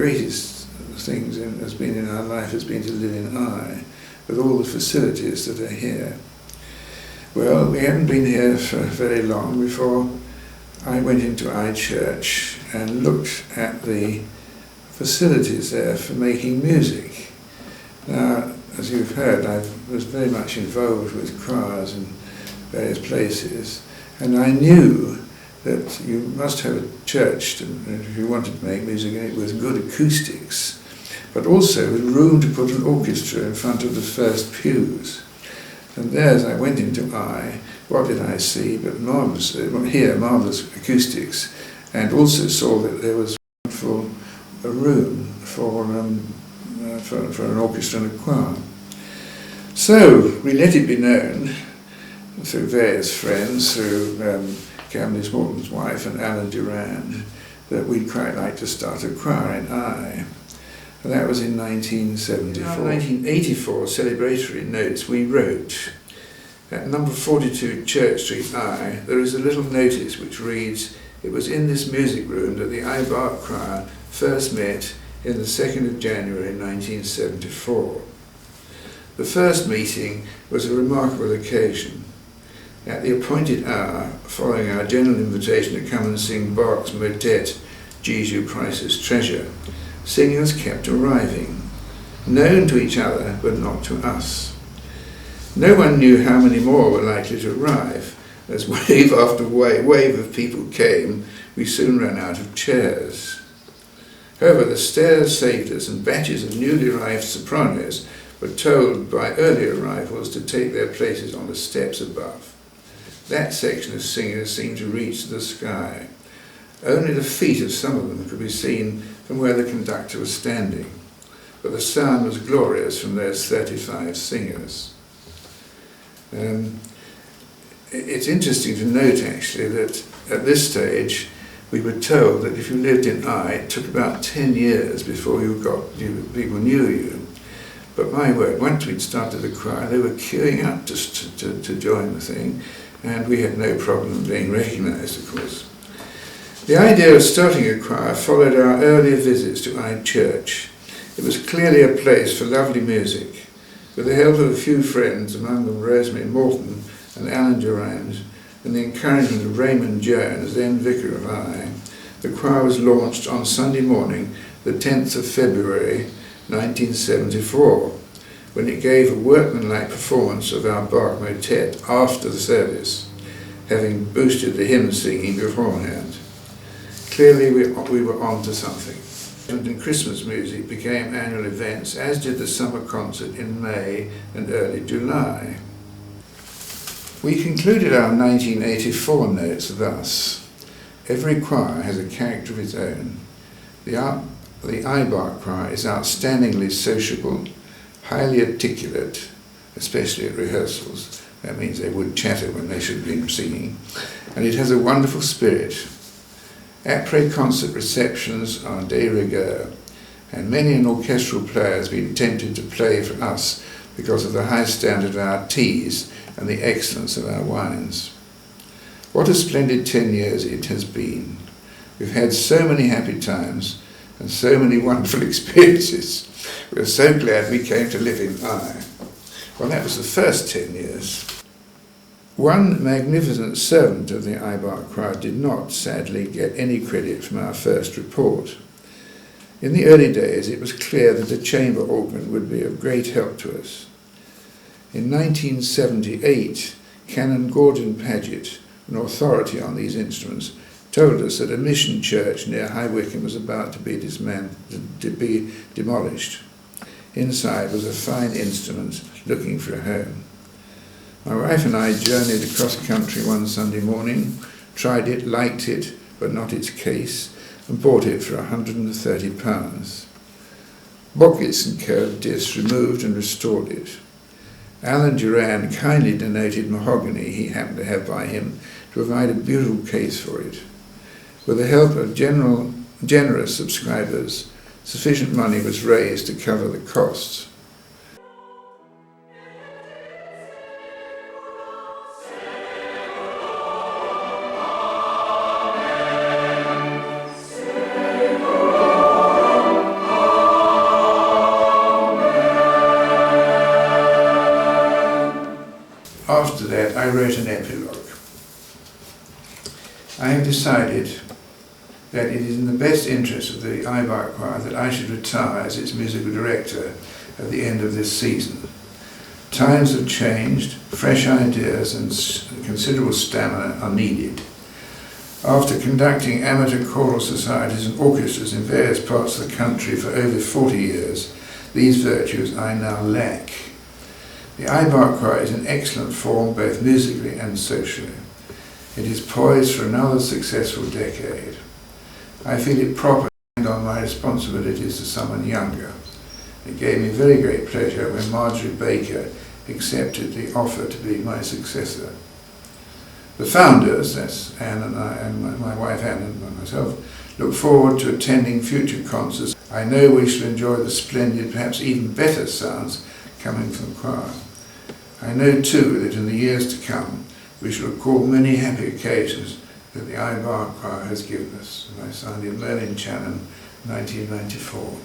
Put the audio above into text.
greatest things has been in our life has been to live in Eye, with all the facilities that are here. Well, we hadn't been here for very long before I went into Eye Church and looked at the facilities there for making music. Now, as you've heard, I was very much involved with choirs in various places, and I knew that you must have a church if you wanted to make music in it with good acoustics, but also with room to put an orchestra in front of the first pews. And there, as I went into Eye, what did I see but marvellous acoustics, and also saw that there was a room for an orchestra and a choir. So we let it be known through various friends, through Cavendish Morton's wife and Alan Durand, that we'd quite like to start a choir in Eye. And that was in 1974. In our 1984 celebratory notes we wrote, at number 42 Church Street, Eye, there is a little notice which reads, "It was in this music room that the Eye Bach Choir first met in the 2nd of January 1974. The first meeting was a remarkable occasion. At the appointed hour, following our general invitation to come and sing Bach's motet, Jesu Christ's Treasure, singers kept arriving, known to each other but not to us. No one knew how many more were likely to arrive. As wave after wave of people came, we soon ran out of chairs. However, the stairs saved us, and batches of newly arrived sopranos were told by earlier arrivals to take their places on the steps above. That section of singers seemed to reach the sky. Only the feet of some of them could be seen from where the conductor was standing, but the sound was glorious from those 35 singers. It's interesting to note, actually, that at this stage we were told that if you lived in Eye, it took about 10 years before people knew you. But my word, once we'd started the choir, they were queuing up just to join the thing, and we had no problem being recognised, of course. The idea of starting a choir followed our earlier visits to Eye Church. It was clearly a place for lovely music. With the help of a few friends, among them Rosemary Morton and Alan Durand, and the encouragement of Raymond Jones, then vicar of Eye, the choir was launched on Sunday morning, the 10th of February 1974, when it gave a workmanlike performance of our Bach motet after the service, having boosted the hymn singing beforehand. Clearly we were on to something. And Christmas music became annual events, as did the summer concert in May and early July. We concluded our 1984 notes thus: every choir has a character of its own. The Eye Bach Choir is outstandingly sociable, highly articulate, especially at rehearsals. That means they would chatter when they should be singing. And it has a wonderful spirit. Après-concert receptions are de rigueur, and many an orchestral player has been tempted to play for us because of the high standard of our teas and the excellence of our wines. What a splendid 10 years it has been. We've had so many happy times and so many wonderful experiences. We're so glad we came to live in Eye. Well, that was the first 10 years. One magnificent servant of the Eye Bach Choir did not, sadly, get any credit from our first report. In the early days, it was clear that a chamber organ would be of great help to us. In 1978, Canon Gordon Paget, an authority on these instruments, told us that a mission church near High Wycombe was about to be demolished. Inside was a fine instrument looking for a home. My wife and I journeyed across country one Sunday morning, tried it, liked it, but not its case, and bought it for £130. Bockitts and Co. of Dis removed and restored it. Alan Durand kindly donated mahogany he happened to have by him to provide a beautiful case for it. With the help of generous subscribers, sufficient money was raised to cover the costs. that, I wrote an epilogue. I have decided that it is in the best interest of the Eye Bach Choir that I should retire as its musical director at the end of this season. Times have changed, fresh ideas and considerable stamina are needed. After conducting amateur choral societies and orchestras in various parts of the country for over 40 years, these virtues I now lack. The Eye Bach Choir is in excellent form both musically and socially. It is poised for another successful decade. I feel it proper to hand on my responsibilities to someone younger. It gave me very great pleasure when Marjorie Baker accepted the offer to be my successor. The founders, that's Ann and I, and my wife Ann and myself, look forward to attending future concerts. I know we shall enjoy the splendid, perhaps even better sounds coming from the choir. I know too that in the years to come we shall recall many happy occasions that the Eye Bach Choir has given us. And I signed in Merlin Channon, 1994.